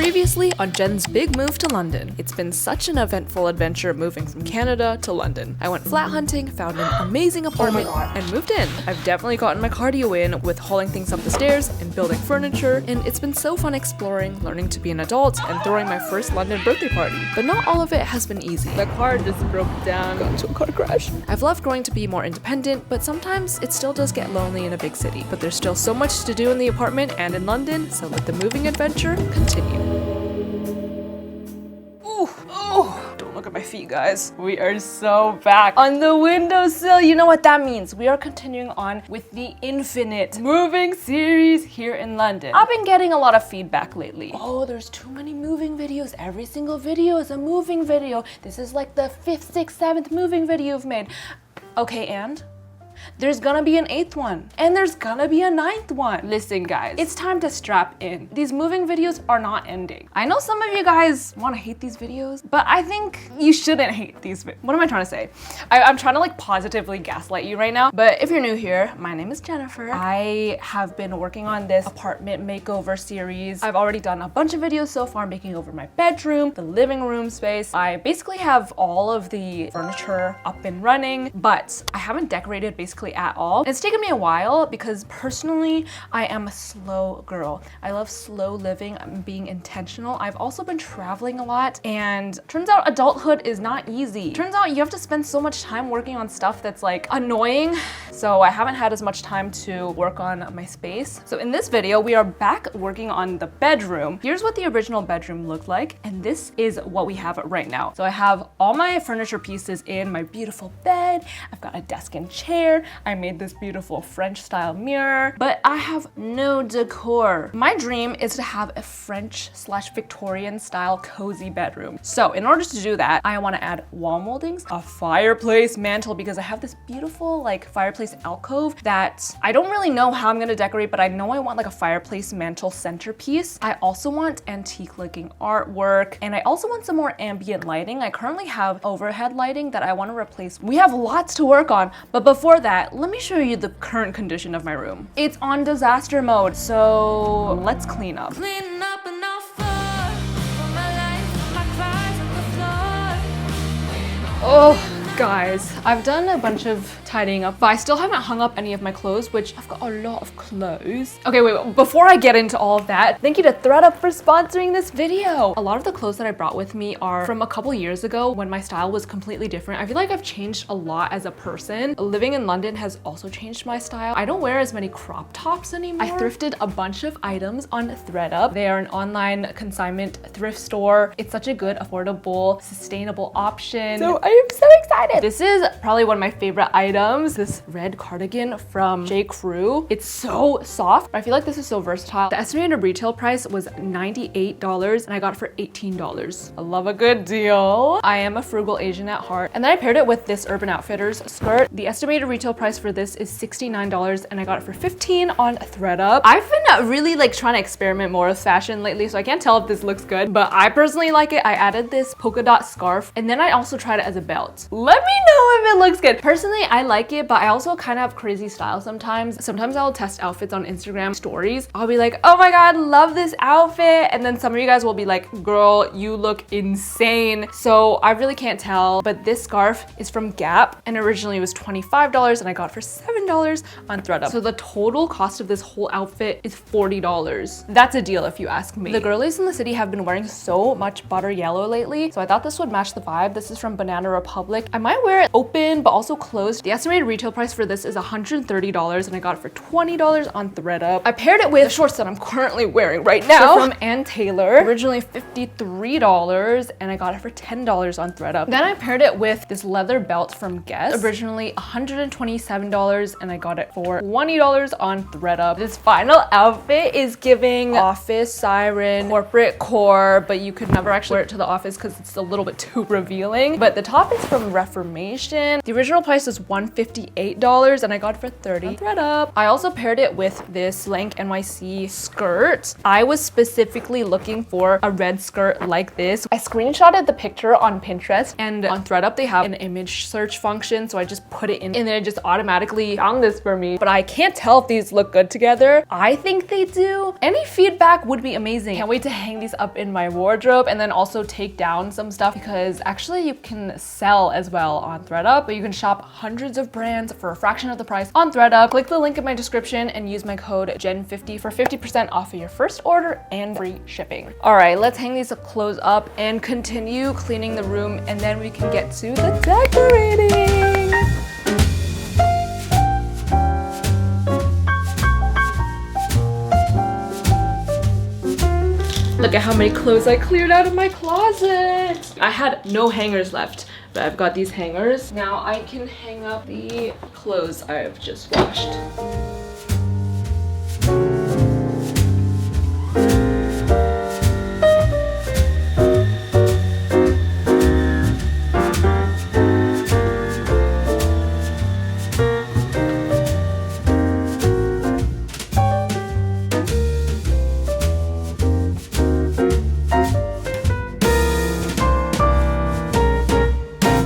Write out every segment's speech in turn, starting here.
Previously on Jen's big move to London. It's been such an eventful adventure moving from Canada to London. I went flat hunting, found an amazing apartment, and moved in. I've definitely gotten my cardio in with hauling things up the stairs and building furniture, and it's been so fun exploring, learning to be an adult, and throwing my first London birthday party. But not all of it has been easy. The car just broke down, got into a car crash. I've loved growing to be more independent, but sometimes it still does get lonely in a big city. But there's still so much to do in the apartment and in London, so let the moving adventure continue. Don't look at my feet, guys. We are so back on the windowsill. You know what that means. We are continuing on with the infinite moving series here in London. I've been getting a lot of feedback lately. Oh, there's too many moving videos. Every single video is a moving video. This is like the 5th, 6th, 7th moving video you've made. Okay, and? There's gonna be an 8th one, and there's gonna be a 9th one. Listen, guys, it's time to strap in. These moving videos are not ending. I know some of you guys want to hate these videos, but I think you shouldn't hate these videos. What am I trying to say? I'm trying to like positively gaslight you right now, but if you're new here, my name is Jennifer. I have been working on this apartment makeover series. I've already done a bunch of videos so far making over my bedroom, the living room space. I basically have all of the furniture up and running, but I haven't decorated basically at all. It's taken me a while because personally, I am a slow girl. I love slow living and being intentional. I've also been traveling a lot, and turns out adulthood is not easy. Turns out you have to spend so much time working on stuff that's like annoying. So I haven't had as much time to work on my space. So in this video, we are back working on the bedroom. Here's what the original bedroom looked like, and this is what we have right now. So I have all my furniture pieces in my beautiful bed. I've got a desk and chair. I made this beautiful French style mirror, but I have no decor. My dream is to have a French/Victorian style cozy bedroom. So in order to do that, I want to add wall moldings, a fireplace mantle, because I have this beautiful like fireplace alcove that I don't really know how I'm gonna decorate, but I know I want like a fireplace mantle centerpiece. I also want antique looking artwork, and I also want some more ambient lighting. I currently have overhead lighting that I want to replace. We have lots to work on, but before that, let me show you the current condition of my room. It's on disaster mode, so let's clean up. Cleaning up an offer for my life, my cries on the floor. Oh, guys, I've done a bunch of tidying up, but I still haven't hung up any of my clothes, which I've got a lot of clothes. Okay, wait, before I get into all of that, thank you to ThreadUp for sponsoring this video. A lot of the clothes that I brought with me are from a couple years ago when my style was completely different. I feel like I've changed a lot as a person. Living in London has also changed my style. I don't wear as many crop tops anymore. I thrifted a bunch of items on ThreadUp. They are an online consignment thrift store. It's such a good, affordable, sustainable option. So I am so excited. This is probably one of my favorite items. This red cardigan from J. Crew. It's so soft. I feel like this is so versatile. The estimated retail price was $98 and I got it for $18. I love a good deal. I am a frugal Asian at heart. And then I paired it with this Urban Outfitters skirt. The estimated retail price for this is $69 and I got it for $15 on ThreadUp. I've been really like trying to experiment more with fashion lately, so I can't tell if this looks good, but I personally like it. I added this polka dot scarf, and then I also tried it as a belt. Let me know if it looks good. Personally, I like it, but I also kind of have crazy style sometimes. Sometimes I'll test outfits on Instagram stories. I'll be like, oh my God, love this outfit. And then some of you guys will be like, girl, you look insane. So I really can't tell, but this scarf is from Gap and originally it was $25 and I got it for $7 on ThreadUp. So the total cost of this whole outfit is $40. That's a deal if you ask me. The girlies in the city have been wearing so much butter yellow lately, so I thought this would match the vibe. This is from Banana Republic. I might wear it open, but also closed. The estimated retail price for this is $130 and I got it for $20 on ThreadUp. I paired it with the shorts that I'm currently wearing right now. So from Ann Taylor, originally $53 and I got it for $10 on ThreadUp. Then I paired it with this leather belt from Guess, originally $127 and I got it for $20 on ThreadUp. This final outfit is giving office siren, corporate core, but you could never actually wear it to the office because it's a little bit too revealing. But the top is from Reformation. The original price is $150 $158 and I got it for $30 on ThreadUp. I also paired it with this Blank NYC skirt. I was specifically looking for a red skirt like this. I screenshotted the picture on Pinterest, and on ThreadUp they have an image search function, so I just put it in and then it just automatically found this for me. But I can't tell if these look good together. I think they do. Any feedback would be amazing. Can't wait to hang these up in my wardrobe and then also take down some stuff, because actually you can sell as well on ThreadUp, but you can shop hundreds of brands for a fraction of the price on ThreadUp. Click the link in my description and use my code JEN50 for 50% off of your first order and free shipping. All right, let's hang these clothes up and continue cleaning the room, and then we can get to the decorating. Look at how many clothes I cleared out of my closet. I had no hangers left, but I've got these hangers. Now I can hang up the clothes I've just washed.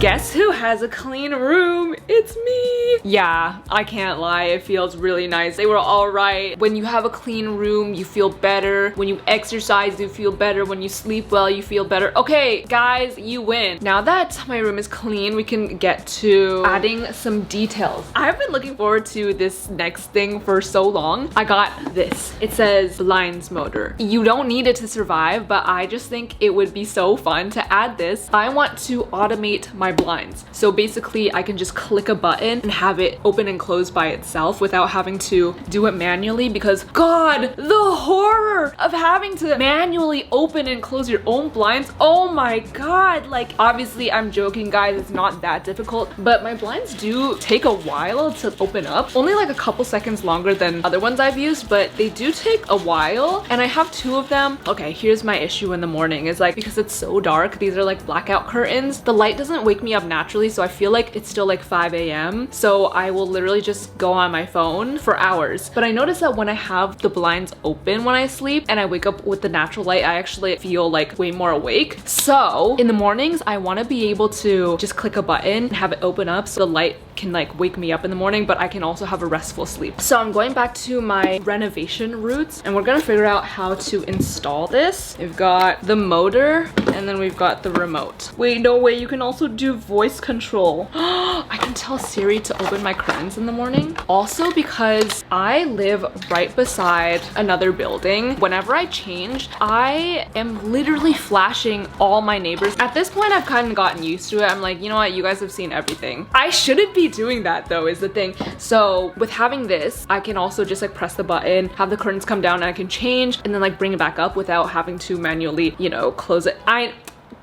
Guess who has a clean room? It's me. Yeah, I can't lie, it feels really nice. They were all right. When you have a clean room, you feel better. When you exercise, you feel better. When you sleep well, you feel better. Okay, guys, you win. Now that my room is clean, we can get to adding some details. I've been looking forward to this next thing for so long. I got this. It says blinds motor. You don't need it to survive, but I just think it would be so fun to add this. I want to automate my blinds. So basically I can just click a button and have it open and close by itself without having to do it manually, because God, the horror of having to manually open and close your own blinds. Oh my God. Like, obviously I'm joking, guys, it's not that difficult, but my blinds do take a while to open up. Only like a couple seconds longer than other ones I've used, but they do take a while, and I have two of them. Okay, here's my issue in the morning is like, because it's so dark, these are like blackout curtains, the light doesn't wake me up naturally, so I feel like it's still like 5 a.m. So I will literally just go on my phone for hours. But I notice that when I have the blinds open when I sleep and I wake up with the natural light, I actually feel like way more awake. So in the mornings, I want to be able to just click a button and have it open up so the light can like wake me up in the morning, but I can also have a restful sleep. So I'm going back to my renovation roots, and we're gonna figure out how to install this. We've got the motor, and then we've got the remote. Wait, no way, you can also do voice control. I can tell Siri to open my curtains in the morning. Also, because I live right beside another building, whenever I change, I am literally flashing all my neighbors. At this point, I've kind of gotten used to it. I'm like, you know what, you guys have seen everything. I shouldn't be doing that though, is the thing. So with having this, I can also just like press the button, have the curtains come down, and I can change and then like bring it back up without having to manually, you know, close it.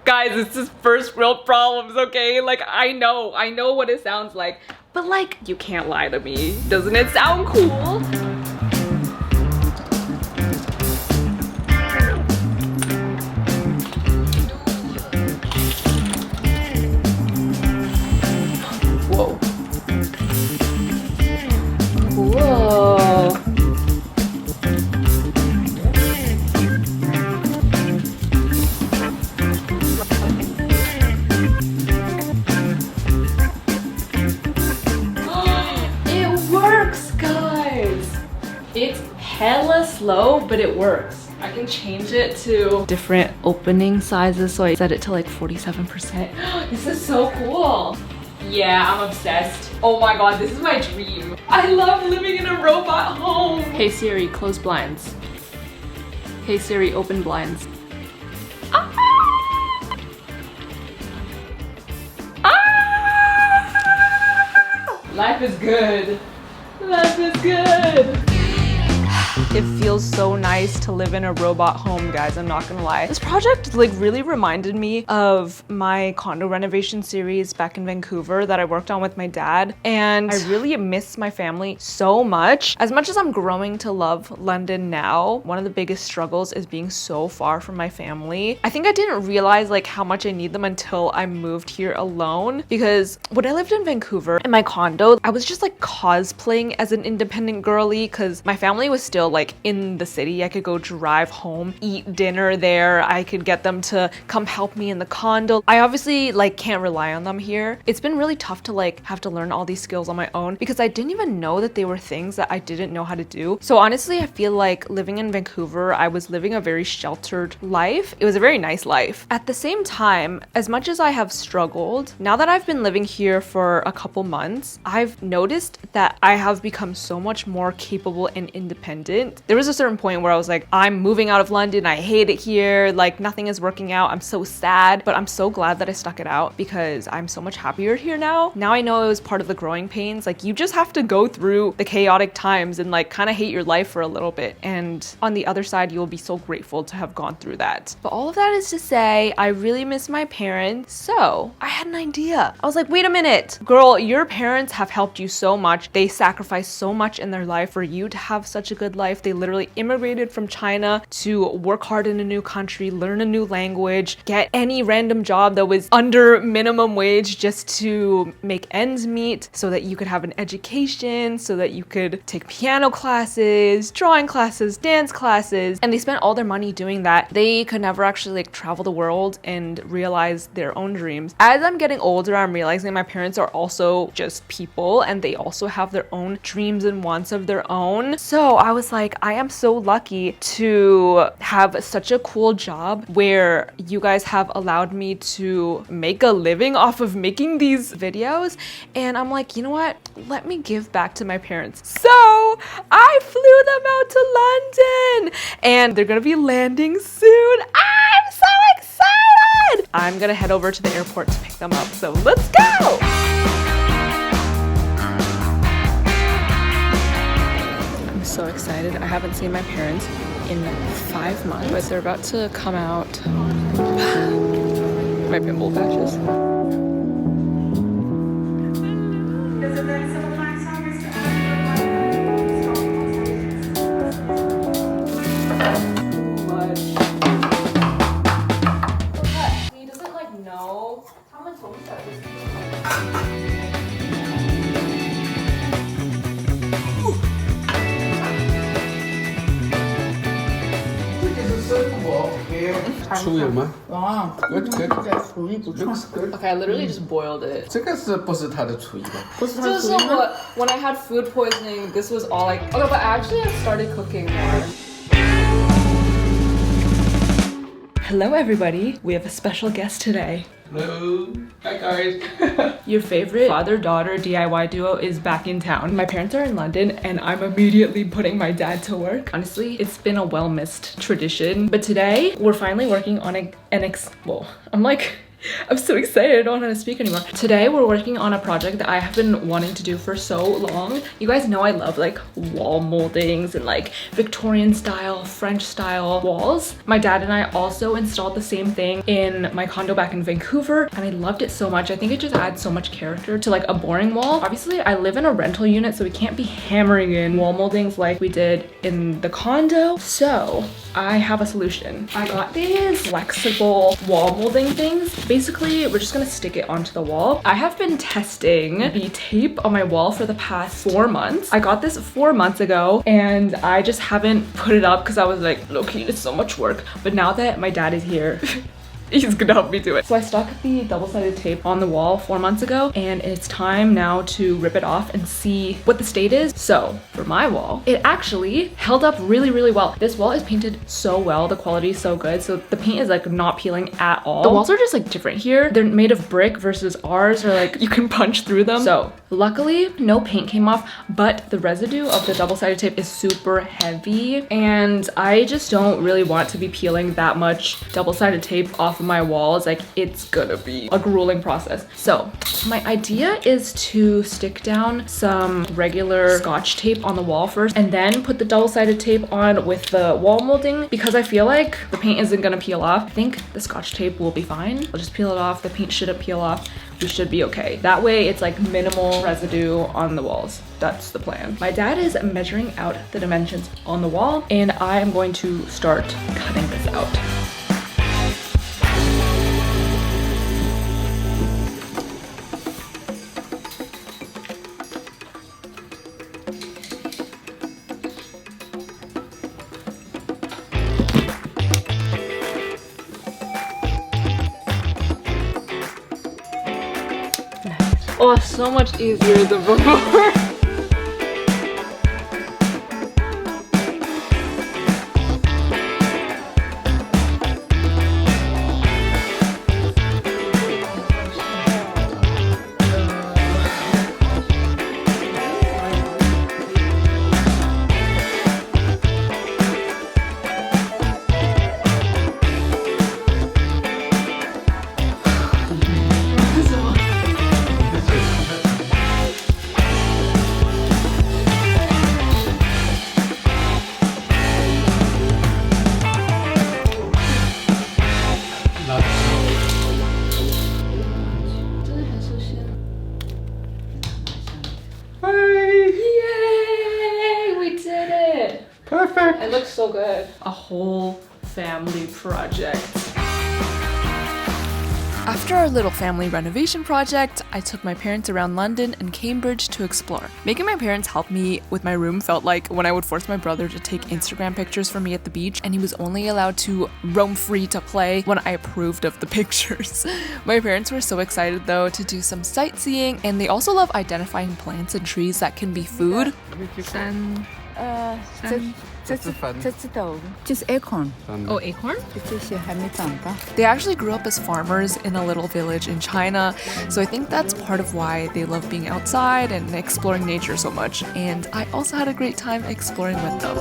Guys, it's just first world problems, okay? Like, I know what it sounds like, but like, you can't lie to me. Doesn't it sound cool? Whoa. Whoa. It's hella slow, but it works. I can change it to different opening sizes, so I set it to like 47%. This is so cool. Yeah, I'm obsessed. Oh my God, this is my dream. I love living in a robot home. Hey Siri, close blinds. Hey Siri, open blinds. Ah! Ah! Life is good. Life is good. It feels so nice to live in a robot home, guys. I'm not gonna lie. This project like really reminded me of my condo renovation series back in Vancouver that I worked on with my dad. And I really miss my family so much. As much as I'm growing to love London now, one of the biggest struggles is being so far from my family. I think I didn't realize like how much I need them until I moved here alone, because when I lived in Vancouver in my condo, I was just like cosplaying as an independent girly because my family was still like in the city. I could go drive home, eat dinner there. I could get them to come help me in the condo. I obviously like can't rely on them here. It's been really tough to like have to learn all these skills on my own because I didn't even know that they were things that I didn't know how to do. So honestly, I feel like living in Vancouver, I was living a very sheltered life. It was a very nice life. At the same time, as much as I have struggled, now that I've been living here for a couple months, I've noticed that I have become so much more capable and independent. There was a certain point where I was like, I'm moving out of London. I hate it here. Like nothing is working out. I'm so sad, but I'm so glad that I stuck it out because I'm so much happier here now. Now I know it was part of the growing pains. Like you just have to go through the chaotic times and like kind of hate your life for a little bit. And on the other side, you'll be so grateful to have gone through that. But all of that is to say, I really miss my parents. So I had an idea. I was like, wait a minute, girl, your parents have helped you so much. They sacrificed so much in their life for you to have such a good life. They literally immigrated from China to work hard in a new country, learn a new language, get any random job that was under minimum wage just to make ends meet so that you could have an education, so that you could take piano classes, drawing classes, dance classes. And they spent all their money doing that. They could never actually like travel the world and realize their own dreams. As I'm getting older, I'm realizing my parents are also just people and they also have their own dreams and wants of their own. So I was like, I am so lucky to have such a cool job where you guys have allowed me to make a living off of making these videos. And I'm like, you know what? Let me give back to my parents. So I flew them out to London and they're gonna be landing soon. I'm so excited! I'm gonna head over to the airport to pick them up. So let's go! I'm so excited. I haven't seen my parents in 5 months, but they're about to come out. My pimple patches. He doesn't like know. How much was that? Good, good. Okay, I literally just boiled it. 这个是不是他的厨艺吧？ Just when I had food poisoning, this was all like. Okay, but actually I started cooking more. Hello everybody, we have a special guest today. Hello. Hi guys. Your favorite father-daughter DIY duo is back in town. My parents are in London and I'm immediately putting my dad to work. Honestly, it's been a well-missed tradition, but today we're finally working on I'm so excited, I don't know how to speak anymore. Today we're working on a project that I have been wanting to do for so long. You guys know I love like wall moldings and like Victorian style, French style walls. My dad and I also installed the same thing in my condo back in Vancouver and I loved it so much. I think it just adds so much character to like a boring wall. Obviously I live in a rental unit, so we can't be hammering in wall moldings like we did in the condo. So I have a solution. I got these flexible wall molding things. Basically, we're just gonna stick it onto the wall. I have been testing the tape on my wall for the past 4 months. I got this 4 months ago and I just haven't put it up because I was like, low-key, it's so much work. But now that my dad is here, he's gonna help me do it. So I stuck the double-sided tape on the wall 4 months ago and it's time now to rip it off and see what the state is. So for my wall, it actually held up really, really well. This wall is painted so well. The quality is so good. So the paint is like not peeling at all. The walls are just like different here. They're made of brick versus ours are like you can punch through them. So luckily no paint came off, but the residue of the double-sided tape is super heavy and I just don't really want to be peeling that much double-sided tape off off of my walls, like it's gonna be a grueling process. So my idea is to stick down some regular Scotch tape on the wall first and then put the double-sided tape on with the wall molding, because I feel like the paint isn't gonna peel off. I think the Scotch tape will be fine. I'll just peel it off. The paint shouldn't peel off. We should be okay. That way it's like minimal residue on the walls. That's the plan. My dad is measuring out the dimensions on the wall and I am going to start cutting this out. Oh, so much easier than before. Perfect. It looks so good. A whole family project. After our little family renovation project, I took my parents around London and Cambridge to explore. Making my parents help me with my room felt like when I would force my brother to take Instagram pictures for me at the beach and he was only allowed to roam free to play when I approved of the pictures. My parents were so excited though to do some sightseeing, and they also love identifying plants and trees that can be food. 这知道，就是 acorn， Oh, acorn? 这些还没长大。 They actually grew up as farmers in a little village in China, so I think that's part of why they love being outside and exploring nature so much. And I also had a great time exploring with them.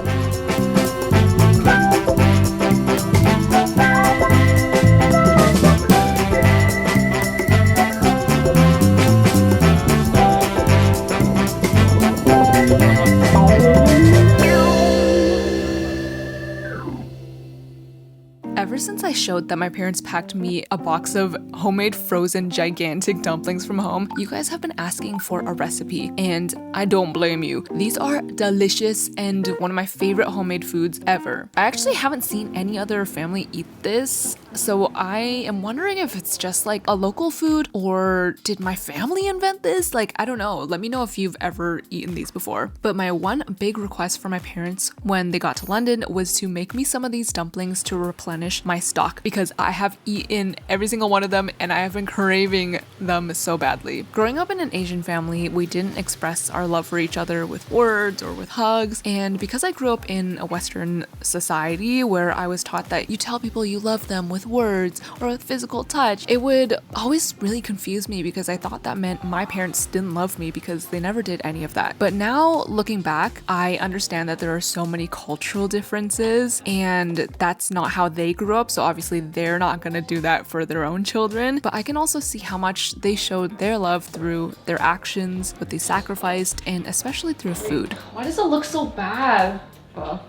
Ever since I showed that my parents packed me a box of homemade frozen gigantic dumplings from home, you guys have been asking for a recipe, and I don't blame you. These are delicious and one of my favorite homemade foods ever. I actually haven't seen any other family eat this, so I am wondering if it's just like a local food, or did my family invent this? Like, I don't know. Let me know if you've ever eaten these before. But my one big request for my parents when they got to London was to make me some of these dumplings to replenish my stock, because I have eaten every single one of them and I have been craving them so badly. Growing up in an Asian family, we didn't express our love for each other with words or with hugs, and because I grew up in a Western society where I was taught that you tell people you love them with words or with physical touch, it would always really confuse me because I thought that meant my parents didn't love me because they never did any of that. But now looking back, I understand that there are so many cultural differences and that's not how they grew up, so obviously they're not gonna do that for their own children. But I can also see how much they showed their love through their actions, what they sacrificed, and especially through food. Why does it look so bad? Oh!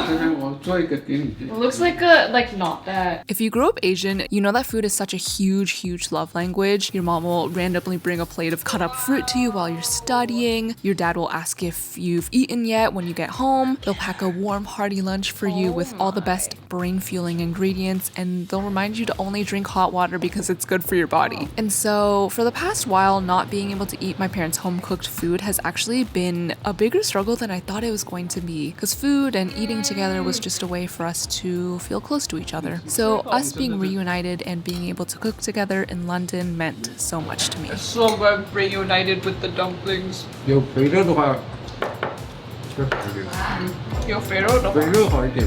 It looks like not that. If you grew up Asian, you know that food is such a huge love language. Your mom will randomly bring a plate of cut up fruit to you while you're studying. Your dad will ask if you've eaten yet when you get home. They'll pack a warm, hearty lunch for you with all the best brain-fueling ingredients, and they'll remind you to only drink hot water because it's good for your body. And so for the past while, not being able to eat my parents' home-cooked food has actually been a bigger struggle than I thought it was going to be, because food and eating together was just a way for us to feel close to each other. So us being reunited and being able to cook together in London meant so much to me. So glad reunited with the dumplings. 有肥肉的话，有肥肉的话，肥肉好一点。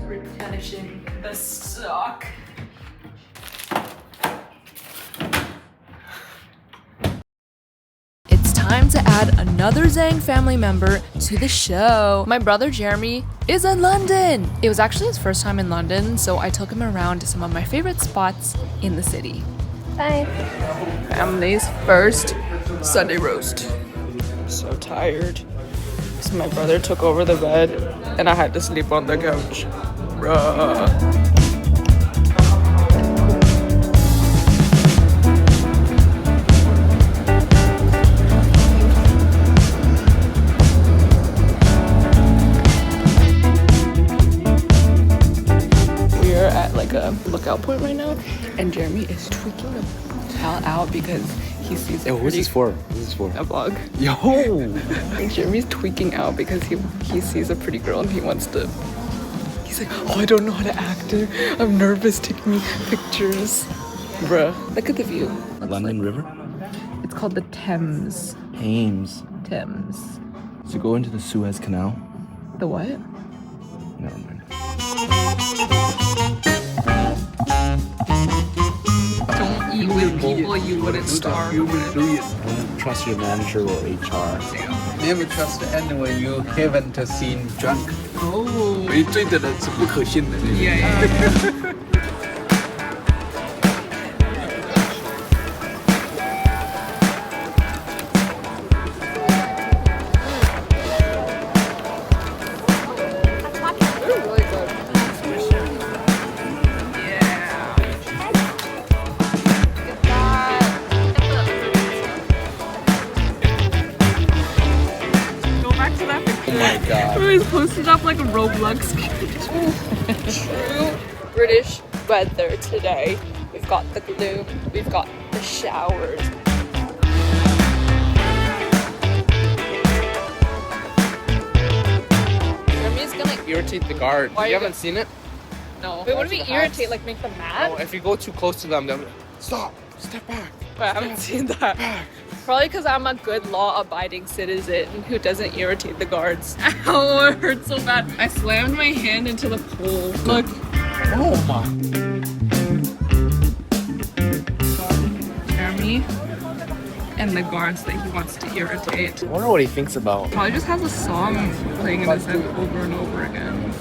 replenishing the stock. to add another Zhang family member to the show. My brother Jeremy is in London. It was actually his first time in London, so I took him around to some of my favorite spots in the city. Bye. Family's first Sunday roast. I'm so tired. So my brother took over the bed and I had to sleep on the couch. Bruh. A lookout point right now, and Jeremy is tweaking the hell out because he sees a what's this for? What's this for? A vlog. Yo! And Jeremy's tweaking out because he sees a pretty girl and he wants to. He's like, oh, I don't know how to act. I'm nervous taking pictures. Bruh, look at the view. London River? It's called the Thames. Thames. Thames. So go into the Suez Canal. The what? Never mind. Don't eat with people you wouldn't starve. Don't trust your manager or HR. Never trust anyone you haven't seen drunk. Oh. 没醉的人是不可信的。 Yeah. He's posted up like a Roblox. True British weather today. We've got the gloom, we've got the showers. Jeremy's gonna Irritate the guard. Why You you haven't seen it? no. Wait, what do you mean Watch the hats. irritate? Like make them mad? Oh, if you go too close to them, they'll be like, stop, step back. Wait, I haven't seen that. Probably because I'm a good law-abiding citizen who doesn't irritate the guards. Ow, it hurts so bad. I slammed my hand into the pole. Look. Oh my. Jeremy and the guards that he wants to irritate. I wonder what he thinks about. Probably just has a song playing in his head over and over again.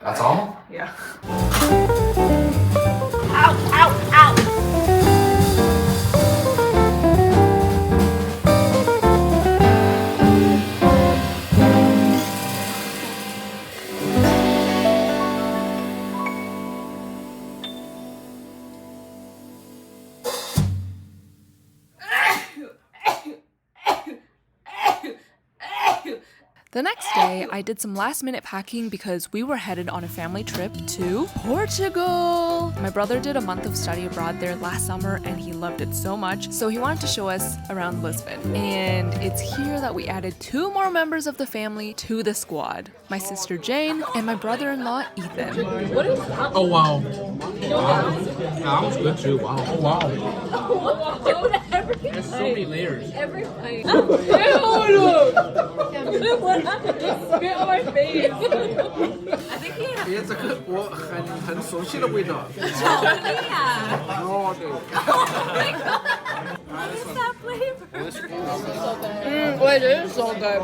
That's all? Yeah. The next day, I did some last-minute packing because we were headed on a family trip to Portugal. My brother did a month of study abroad there last summer and he loved it so much, so he wanted to show us around Lisbon. And it's here that we added 2 more members of the family to the squad. My sister Jane and my brother-in-law Ethan. Oh wow. Wow. That was good too. Wow. Oh wow. There's so many layers. What happened? Just spit on my face. I think he had 这个我很熟悉的味道。巧克力啊。哦，对。 What is that flavor? Wait, it is so good.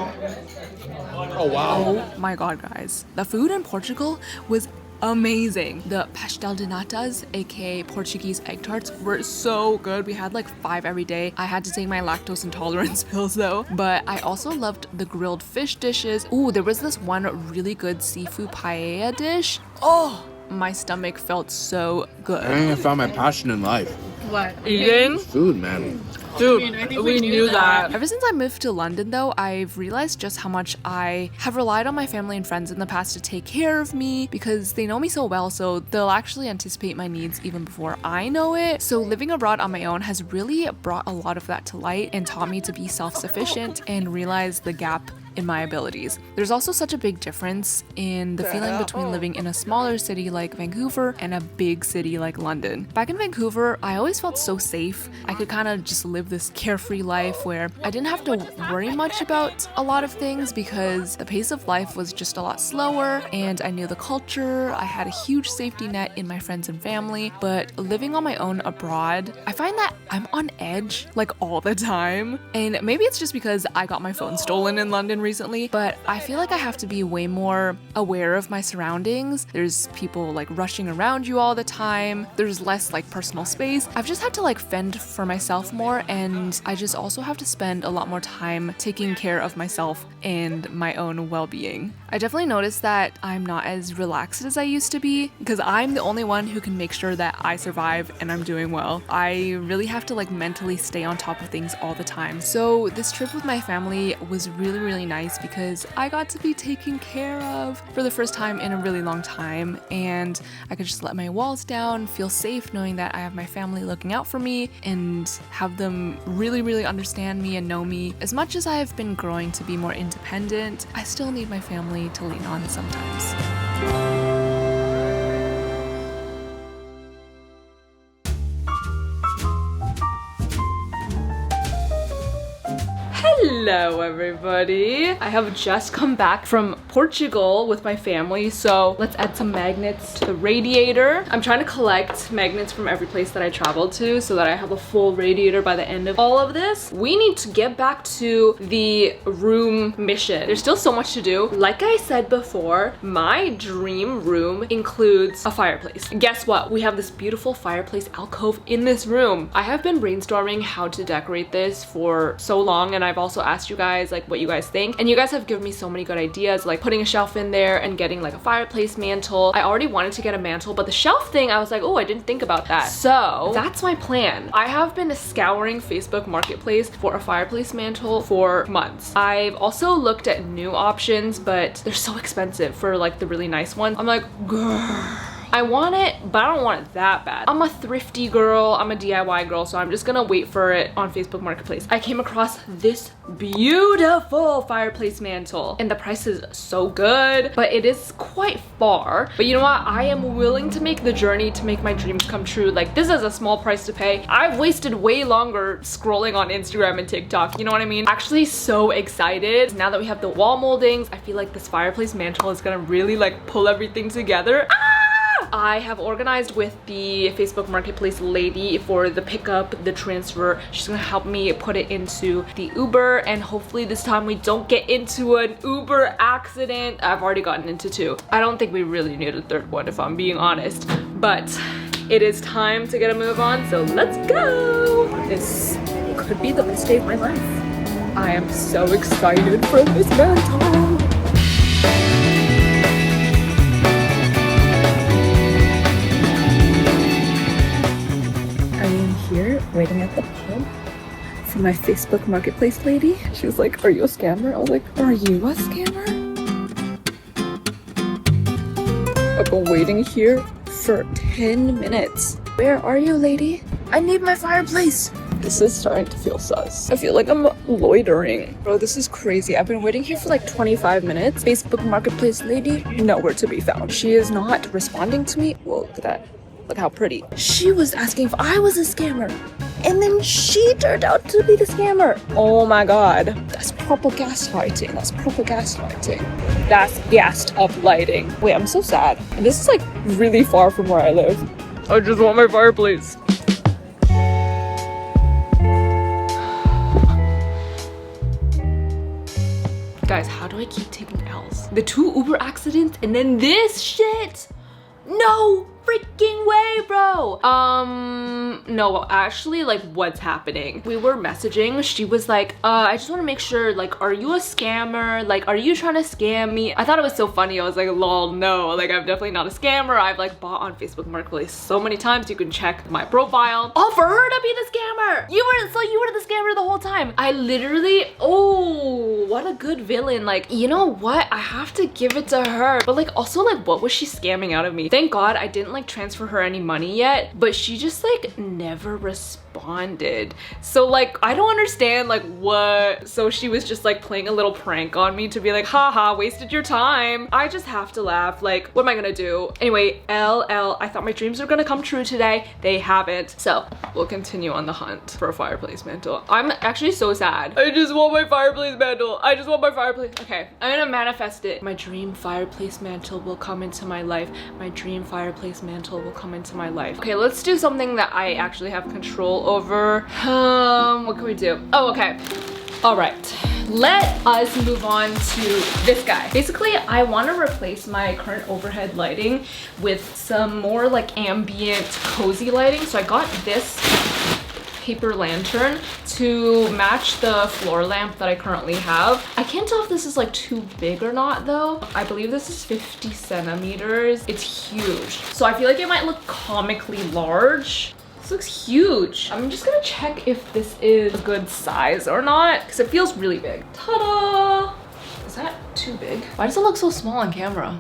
Oh, wow. Oh my god, guys. The food in Portugal was amazing. The pastel de natas, aka Portuguese egg tarts, were so good. We had like 5 every day. I had to take my lactose intolerance pills though. But I also loved the grilled fish dishes. Ooh, there was this one really good seafood paella dish. Oh, my stomach felt so good. I think I found my passion in life. What? Eating? Food, man. Dude, we knew that. Ever since I moved to London though, I've realized just how much I have relied on my family and friends in the past to take care of me because they know me so well, so they'll actually anticipate my needs even before I know it. So living abroad on my own has really brought a lot of that to light and taught me to be self-sufficient and realize the gap in my abilities. There's also such a big difference in the feeling between living in a smaller city like Vancouver and a big city like London. Back in Vancouver, I always felt so safe. I could kind of just live this carefree life where I didn't have to worry much about a lot of things because the pace of life was just a lot slower and I knew the culture. I had a huge safety net in my friends and family, but living on my own abroad, I find that I'm on edge like all the time. And maybe it's just because I got my phone stolen in London recently, but I feel like I have to be way more aware of my surroundings. There's people like rushing around you all the time. There's less like personal space. I've just had to like fend for myself more, and I just also have to spend a lot more time taking care of myself and my own well-being. I definitely noticed that I'm not as relaxed as I used to be because I'm the only one who can make sure that I survive and I'm doing well. I really have to like mentally stay on top of things all the time. So this trip with my family was really nice because I got to be taken care of for the first time in a really long time, and I could just let my walls down, feel safe knowing that I have my family looking out for me and have them really understand me and know me. As much as I have been growing to be more independent, I still need my family to lean on sometimes. Hello everybody! I have just come back from Portugal with my family, so let's add some magnets to the radiator. I'm trying to collect magnets from every place that I traveled to so that I have a full radiator by the end of all of this. We need to get back to the room mission. There's still so much to do. Like I said before, my dream room includes a fireplace. Guess what? We have this beautiful fireplace alcove in this room. I have been brainstorming how to decorate this for so long, and I've also asked you guys like what you guys think, and you guys have given me so many good ideas, like putting a shelf in there and getting like a fireplace mantle. I already wanted to get a mantle, but the shelf thing, I was like, oh, I didn't think about that. So that's my plan. I have been scouring Facebook Marketplace for a fireplace mantle for months. I've also looked at new options, but they're so expensive for like the really nice ones. I'm like, grrr. I want it, but I don't want it that bad. I'm a thrifty girl, I'm a DIY girl, so I'm just gonna wait for it on Facebook Marketplace. I came across this beautiful fireplace mantle, and the price is so good, but it is quite far. But you know what? I am willing to make the journey to make my dreams come true. Like, this is a small price to pay. I've wasted way longer scrolling on Instagram and TikTok, you know what I mean? Actually so excited. Now that we have the wall moldings, I feel like this fireplace mantle is gonna really like pull everything together. I have organized with the Facebook Marketplace lady for the pickup, the transfer. She's gonna help me put it into the Uber, and hopefully this time we don't get into an Uber accident. I've already gotten into 2. I don't think we really need a 3rd one if I'm being honest, but it is time to get a move on, so let's go! This could be the best day of my life. I am so excited for this mantle. Here waiting at the pub for my Facebook Marketplace lady. She was like, are you a scammer? I was like, are you a scammer? I've been waiting here for 10 minutes. Where are you, lady? I need my fireplace. This is starting to feel sus. I feel like I'm loitering. Bro, this is crazy. I've been waiting here for like 25 minutes. Facebook Marketplace lady, nowhere to be found. She is not responding to me. Whoa, look at that. Look how pretty. She was asking if I was a scammer, and then she turned out to be the scammer. Oh my god. That's proper gaslighting. That's proper gaslighting. That's gassed up lighting. Wait, I'm so sad. This is like really far from where I live. I just want my fireplace. Guys, how do I keep taking L's? The 2 Uber accidents and then this shit? No freaking way, bro. No, actually, like, what's happening? We were messaging. She was like, I just want to make sure, like, are you a scammer? Like, are you trying to scam me? I thought it was so funny. I was like, lol, no, like, I'm definitely not a scammer. I've like bought on Facebook Marketplace so many times. You can check my profile. All for her to be the scammer. You were the scammer the whole time. I literally, oh, what a good villain. Like, you know what? I have to give it to her. But like, also, like, what was she scamming out of me? Thank God I didn't like transfer her any money yet, but she just like never responded. So like I don't understand like what. So she was just like playing a little prank on me to be like, haha, wasted your time. I just have to laugh. Like, what am I gonna do? Anyway, LL, I thought my dreams were gonna come true today. They haven't. So we'll continue on the hunt for a fireplace mantle. I'm actually so sad. I just want my fireplace mantle. I just want my fireplace. Okay, I'm gonna manifest it. My dream fireplace mantle will come into my life. My dream fireplace mantle will come into my life. Okay, let's do something that I actually have control over. What can we do? Oh, okay. All right, let us move on to this guy. Basically, I want to replace my current overhead lighting with some more like ambient, cozy lighting. So I got this paper lantern to match the floor lamp that I currently have. I can't tell if this is like too big or not though. I believe this is 50 centimeters. It's huge. So I feel like it might look comically large. This looks huge. I'm just gonna check if this is a good size or not because it feels really big. Ta-da! Is that too big? Why does it look so small on camera?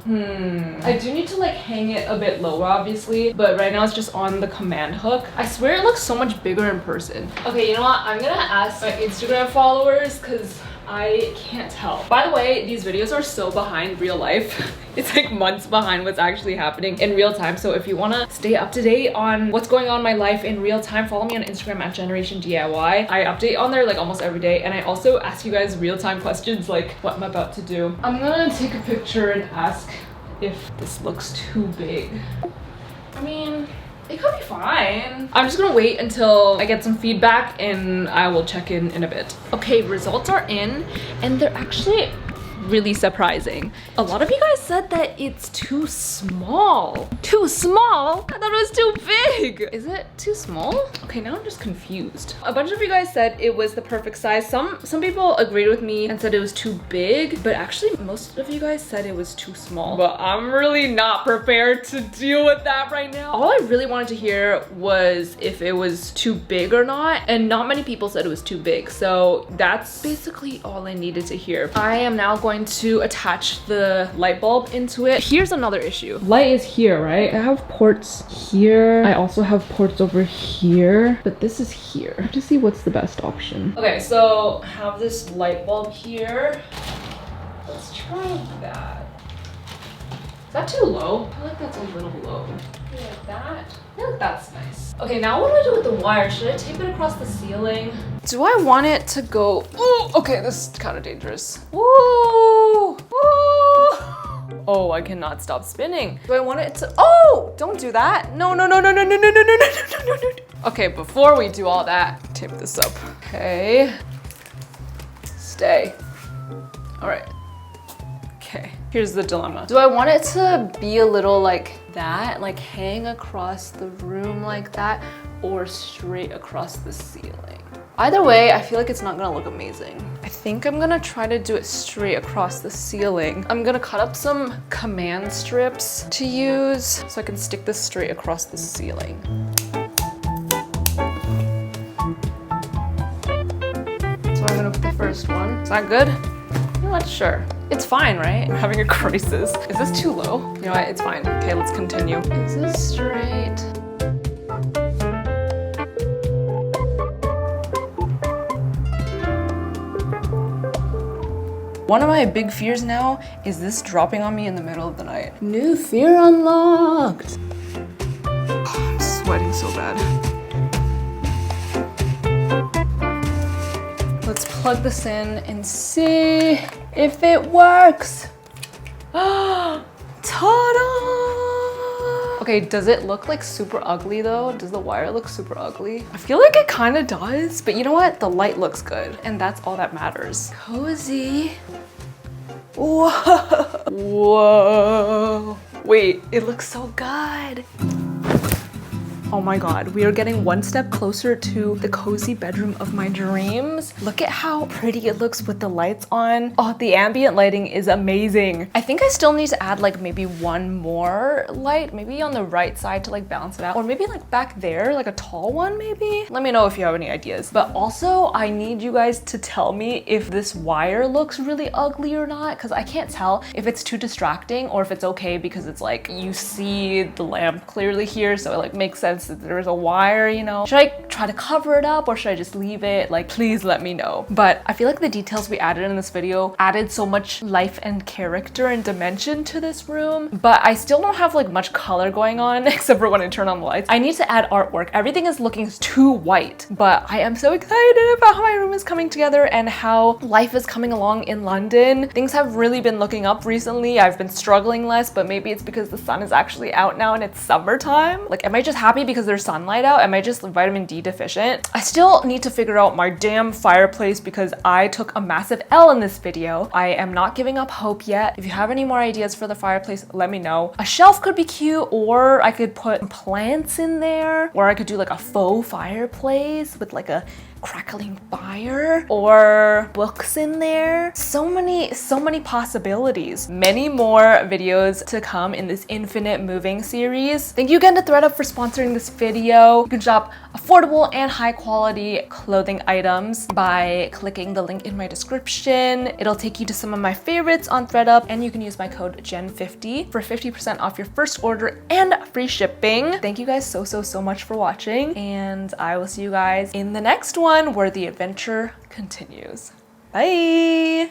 I do need to like hang it a bit lower obviously, but right now it's just on the command hook. I swear it looks so much bigger in person. Okay, you know what? I'm gonna ask my Instagram followers because I can't tell. By the way, these videos are so behind real life. It's like months behind what's actually happening in real time. So if you wanna stay up to date on what's going on in my life in real time, follow me on Instagram at Generation DIY. I update on there like almost every day. And I also ask you guys real-time questions like what I'm about to do. I'm gonna take a picture and ask if this looks too big. I mean, it could be fine. I'm just gonna wait until I get some feedback and I will check in a bit. Okay, results are in and they're actually really surprising. A lot of you guys said that it's too small. Too small? I thought it was too big. Is it too small? Okay, now I'm just confused. A bunch of you guys said it was the perfect size. Some people agreed with me and said it was too big, but actually most of you guys said it was too small. But I'm really not prepared to deal with that right now. All I really wanted to hear was if it was too big or not, and not many people said it was too big. So that's basically all I needed to hear. I am now going to attach the light bulb into it. Here's another issue. Light is here, right? I have ports here. I also have ports over here, but this is here. I have to see what's the best option. Okay, so I have this light bulb here. Let's try that. Is that too low? I feel like that's a little low. Like that. I feel like that's nice. Okay, now what do I do with the wire? Should I tape it across the ceiling? Do I want it to go? Ooh, okay, this is kind of dangerous. Woo! Woo! Oh, I cannot stop spinning. Do I want it to? Oh! Don't do that. No, no, no, no, no, no, no, no, no, no, no, no, no. Okay, before we do all that, tape this up. Okay. Stay. All right. Okay, here's the dilemma. Do I want it to be a little like that, like hang across the room like that, or straight across the ceiling? Either way, I feel like it's not gonna look amazing. I think I'm gonna try to do it straight across the ceiling. I'm gonna cut up some command strips to use so I can stick this straight across the ceiling. So I'm gonna put the first one. Is that good? I'm not sure. It's fine, right? I'm having a crisis. Is this too low? You know what? It's fine. Okay, let's continue. Is this straight? One of my big fears now is this dropping on me in the middle of the night. New fear unlocked. I'm sweating so bad. Let's plug this in and see if it works. Ta-da! Okay, does it look like super ugly though? Does the wire look super ugly? I feel like it kind of does, but you know what? The light looks good, and that's all that matters. Cozy. Whoa. Whoa. Wait, it looks so good. Oh my god, we are getting one step closer to the cozy bedroom of my dreams. Look at how pretty it looks with the lights on. Oh, the ambient lighting is amazing. I think I still need to add like maybe one more light, maybe on the right side to like balance it out, or maybe like back there, like a tall one maybe. Let me know if you have any ideas. But also I need you guys to tell me if this wire looks really ugly or not, because I can't tell if it's too distracting or if it's okay because it's like you see the lamp clearly here, so it like makes sense that there's a wire, you know. Should I try to cover it up or should I just leave it? Like, please let me know. But I feel like the details we added in this video added so much life and character and dimension to this room, but I still don't have like much color going on except for when I turn on the lights. I need to add artwork. Everything is looking too white, but I am so excited about how my room is coming together and how life is coming along in London. Things have really been looking up recently. I've been struggling less, but maybe it's because the sun is actually out now and it's summertime. Like, am I just happy because there's sunlight out? Am I just vitamin D deficient? I still need to figure out my damn fireplace because I took a massive L in this video. I am not giving up hope yet. If you have any more ideas for the fireplace, let me know. A shelf could be cute, or I could put plants in there, or I could do like a faux fireplace with like a crackling fire, or books in there. So many possibilities. Many more videos to come in this infinite moving series. Thank you again to ThreadUp for sponsoring this video. You can shop affordable and high quality clothing items by clicking the link in my description. It'll take you to some of my favorites on ThreadUp, and you can use my code GEN50 for 50% off your first order and free shipping. Thank you guys so much for watching, and I will see you guys in the next one where the adventure continues. Bye!